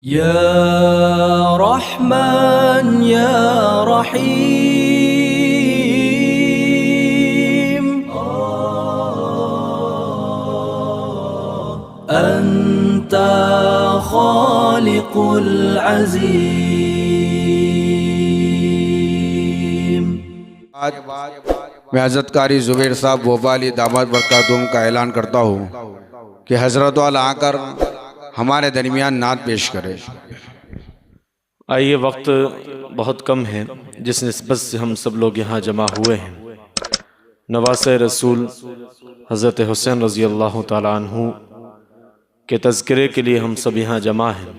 یا رحمن یا رحیم انت خالق العظیم۔ میں حضرت قاری زبیر صاحب بھوپالی داماد برکاتہم کا اعلان کرتا ہوں کہ حضرت والا آ کر ہمارے درمیان نعت پیش کرے۔ آئیے، وقت بہت کم ہے جس نسبت سے ہم سب لوگ یہاں جمع ہوئے ہیں۔ نواسۂ رسول حضرت حسین رضی اللہ تعالیٰ عنہ کے تذکرے کے لیے ہم سب یہاں جمع ہیں۔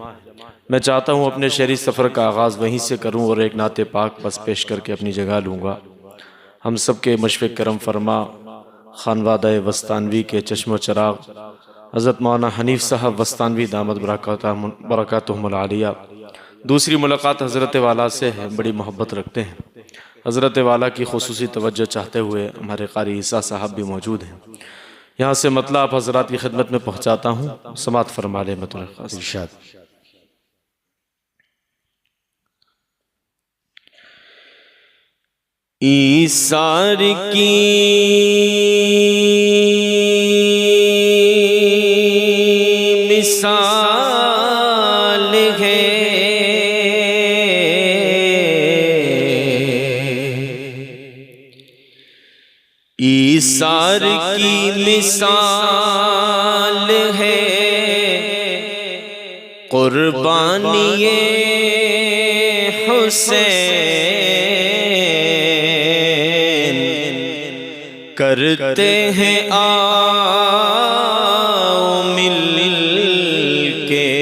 میں چاہتا ہوں اپنے شعری سفر کا آغاز وہیں سے کروں اور ایک نعت پاک بس پیش کر کے اپنی جگہ لوں گا۔ ہم سب کے مشفق کرم فرما خانوادہ وستانوی کے چشم و چراغ حضرت مولانا حنیف صاحب وستانوی دامت برکاتہم العالیہ، دوسری ملاقات حضرت والا سے ہے، بڑی محبت رکھتے ہیں۔ حضرت والا کی خصوصی توجہ چاہتے ہوئے ہمارے قاری عیسیٰ صاحب بھی موجود ہیں۔ یہاں سے مطلع آپ حضرات کی خدمت میں پہنچاتا ہوں، سماعت فرما لیں بطور خاص۔ ارشاد۔ ایثار کی مثال ہے ایثار کی مثال ہے قربانی حسین، کرتے ہیں آؤ مل کے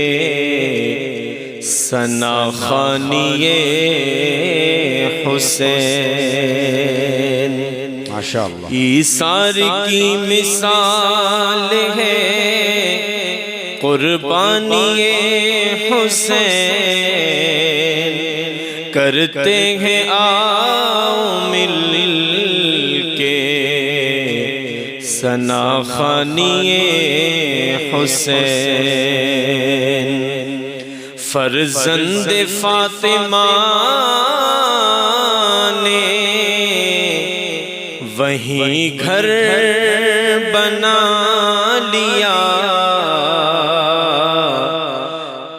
ثنا خوانی حسین۔ ماشاءاللہ۔ ایثار کی مثال ہے قربانی حسین، کرتے ہیں آؤ مل کے ثنا خوانی حسین۔ فرزند فاطمہ نے وہیں گھر بنا لیا،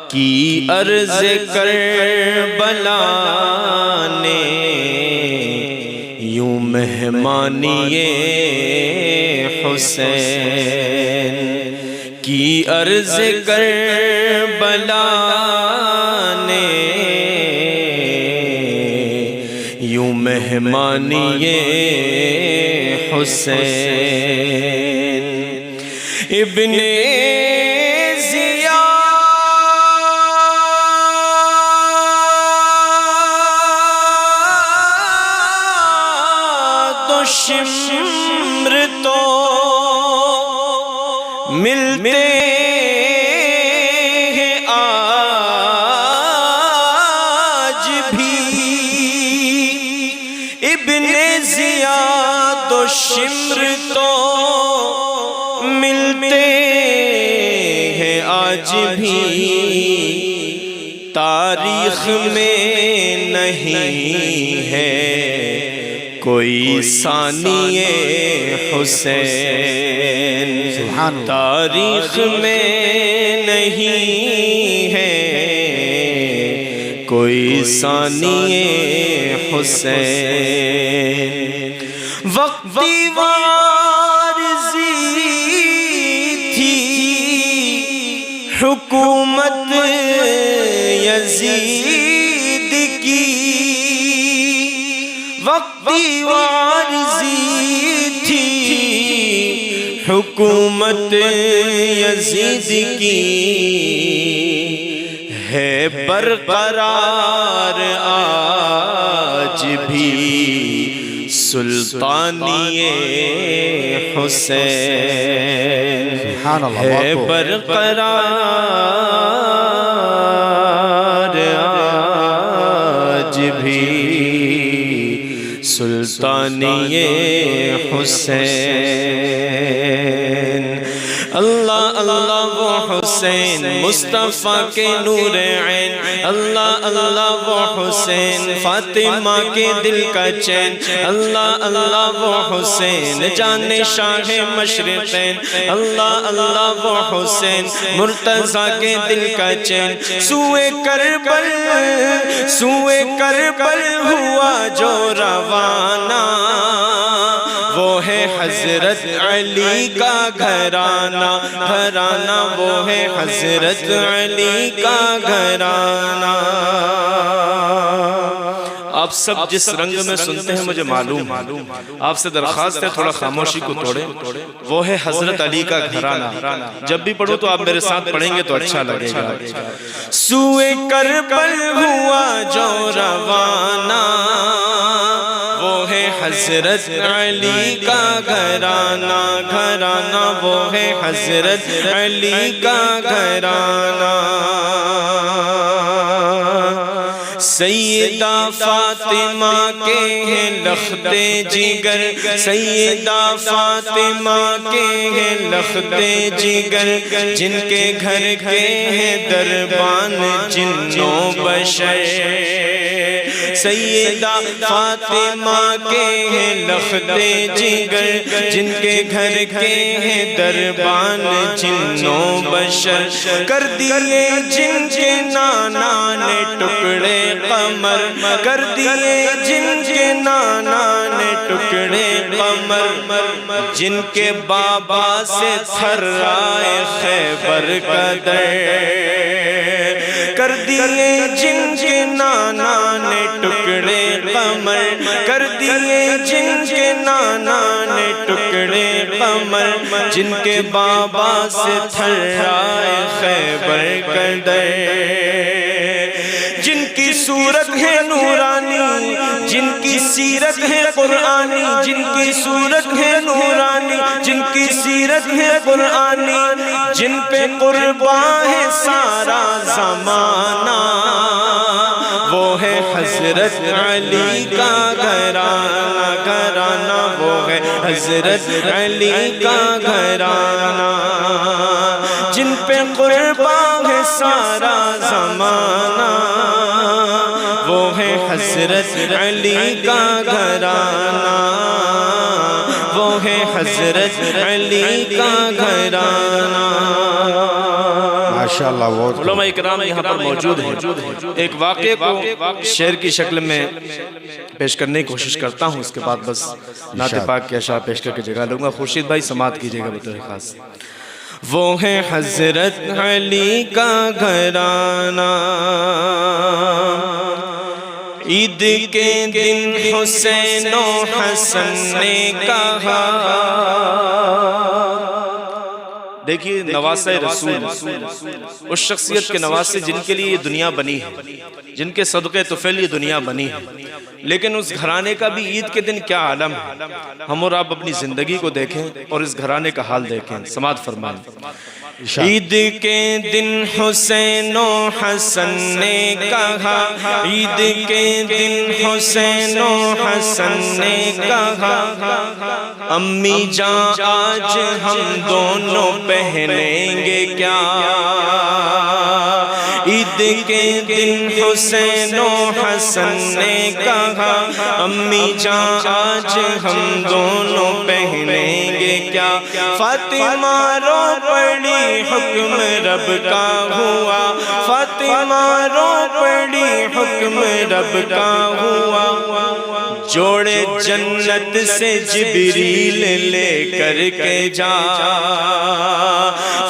کی عرض کربلا نے یوں مہمانی حسین، کی عرض کربلا نے یوں مہمانی حسین۔ ابن زیاد و شمر تو ملتے ہیں آج بھی، ابن زیاد و شمر تو ملتے ہیں آج بھی، تاریخ میں نہیں ہے کوئی ثانی حسین، تاریخ میں نہیں ہے کوئی ثانی حسین۔ وقتی وارثی تھی حکومت یزید کی، وقتی وارثی تھی حکومت یزید کی، ہے برقرار آج بھی سلطانی حسین، ہے برقرار آج بھی سلطانی حسین۔ اللہ اللہ وہ حسین مصطفیٰ کے نور عین، اللہ اللہ وہ حسین فاطمہ کے دل کا چین، اللہ اللہ وہ حسین جان شاہ مشرقین، اللہ اللہ وہ حسین مرتضیٰ کے دل کا چین۔ سوئے کربل ہوا جو روانہ، وہ ہے حضرت علی کا گھرانہ، گھرانہ وہ ہے حضرت علی کا گھرانہ۔ آپ سب جس رنگ میں سنتے ہیں مجھے معلوم، آپ سے درخواست ہے تھوڑا خاموشی کو توڑیں۔ وہ ہے حضرت علی کا گھرانہ، جب بھی پڑھو تو آپ میرے ساتھ پڑھیں گے تو اچھا لگے گا۔ سوئے کربل ہوا جو روانہ، وہ ہے حضرت علی کا گھرانہ، گھرانہ وہ ہے حضرت علی کا گھرانہ۔ سیدہ فاطمہ کے ہیں لختے جگر، سیدہ فاطمہ کے ہیں لختے جگر، جن کے گھر کے ہیں دربان جن و بشر۔ سیدہ فاطمہ کے ہیں لختے جگر، جن کے گھر کے ہیں دربان جن و بشر۔ کر دیے جن کے نانا نے ٹکڑے قمر، کر دیے جن کے نانا نے ٹکڑے قمر، جن کے بابا سے تھرائے خیبر کا در، کر دیے جن کے نانا نے ٹکڑے قمر، کر دیے جن کے نانا نے ٹکڑے قمر، جن کے بابا سے تھرائے خیبر کا در۔ جن کی صورت ہے نورانی، جن کی سیرت ہے قرآنی، جن کی صورت ہے نورانی، جن کی سیرت ہے قرآنی، جن پہ قربان ہے سارا زمانہ، وہ ہے حضرت علی کا گھرانہ، گھرانہ وہ ہے حضرت علی کا گھرانہ، جن پہ قربان ہے سارا زمانہ، وہ ہے حضرت علی کا گھرانہ، وہ ہے حضرت علی کا گھرانہ۔ ماشاءاللہ بہت علماء اکرام یہاں پر موجود ہیں۔ ایک واقعے کو شعر کی شکل میں پیش کرنے کی کوشش کرتا ہوں، اس کے بعد بس نعت پاک کے اشعار پیش کر کے جگہ لوں گا۔ خورشید بھائی سماعت کیجئے گا بطور خاص۔ وہ ہے حضرت علی کا گھرانہ، عید کے دن حسین و حسن نے کہا۔ دیکھیے نواسہ رسول، اس شخصیت کے نواسے جن کے لیے یہ دنیا بنی ہے، جن کے صدقے طفیل یہ دنیا بنی ہے، لیکن اس گھرانے کا بھی عید کے دن کیا عالم ہے۔ ہم اور آپ اپنی زندگی کو دیکھیں اور اس گھرانے کا حال دیکھیں، سماعت فرمائیں۔ عید کے دن حسین و حسن نے کہا، عید کے دن حسین و حسن نے کہا، امی جان آج ہم دونوں پہنیں گے کیا۔ عید کے دن حسین و حسن نے کہا، امی جان آج ہم دونوں پہنیں گے کیا۔ فاطمہ رو پڑی حکم رب کا ہوا، فاطمہ رو پڑی حکم رب کا ہوا، جوڑے جنت سے جبریل لے کر کے جا۔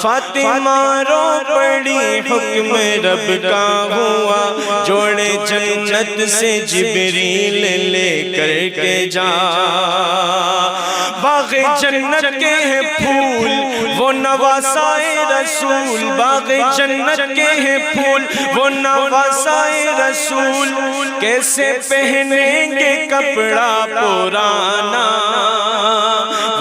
فاطمہ رو پڑی حکم رب کا ہوا، جوڑے جنت سے جبریل لے کر کے جا۔ باغ جنت کے ہیں پھول وہ نواسائے رسول، باغ جنت کے ہیں پھول وہ نواسائے رسول، کیسے پہنیں گے کپڑا پرانا۔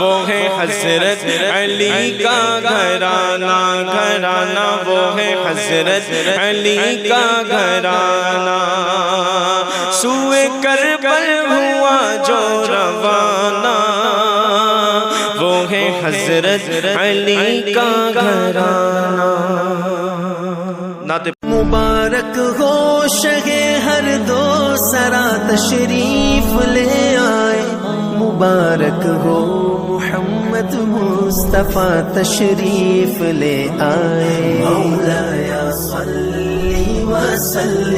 وہ ہے حضرت علی کا گھرانہ، گھرانہ وہ ہے حضرت علی کا گھرانہ۔ سوئے کربل ہوا جو روانہ، وہ ہے حضرت علی کا گھرانہ۔ مبارک ہو شہ ہر دو سرا تشریف لے آئے، مبارک ہو محمد مصطفیٰ تشریف لے آئے، مولایا صلی وسلم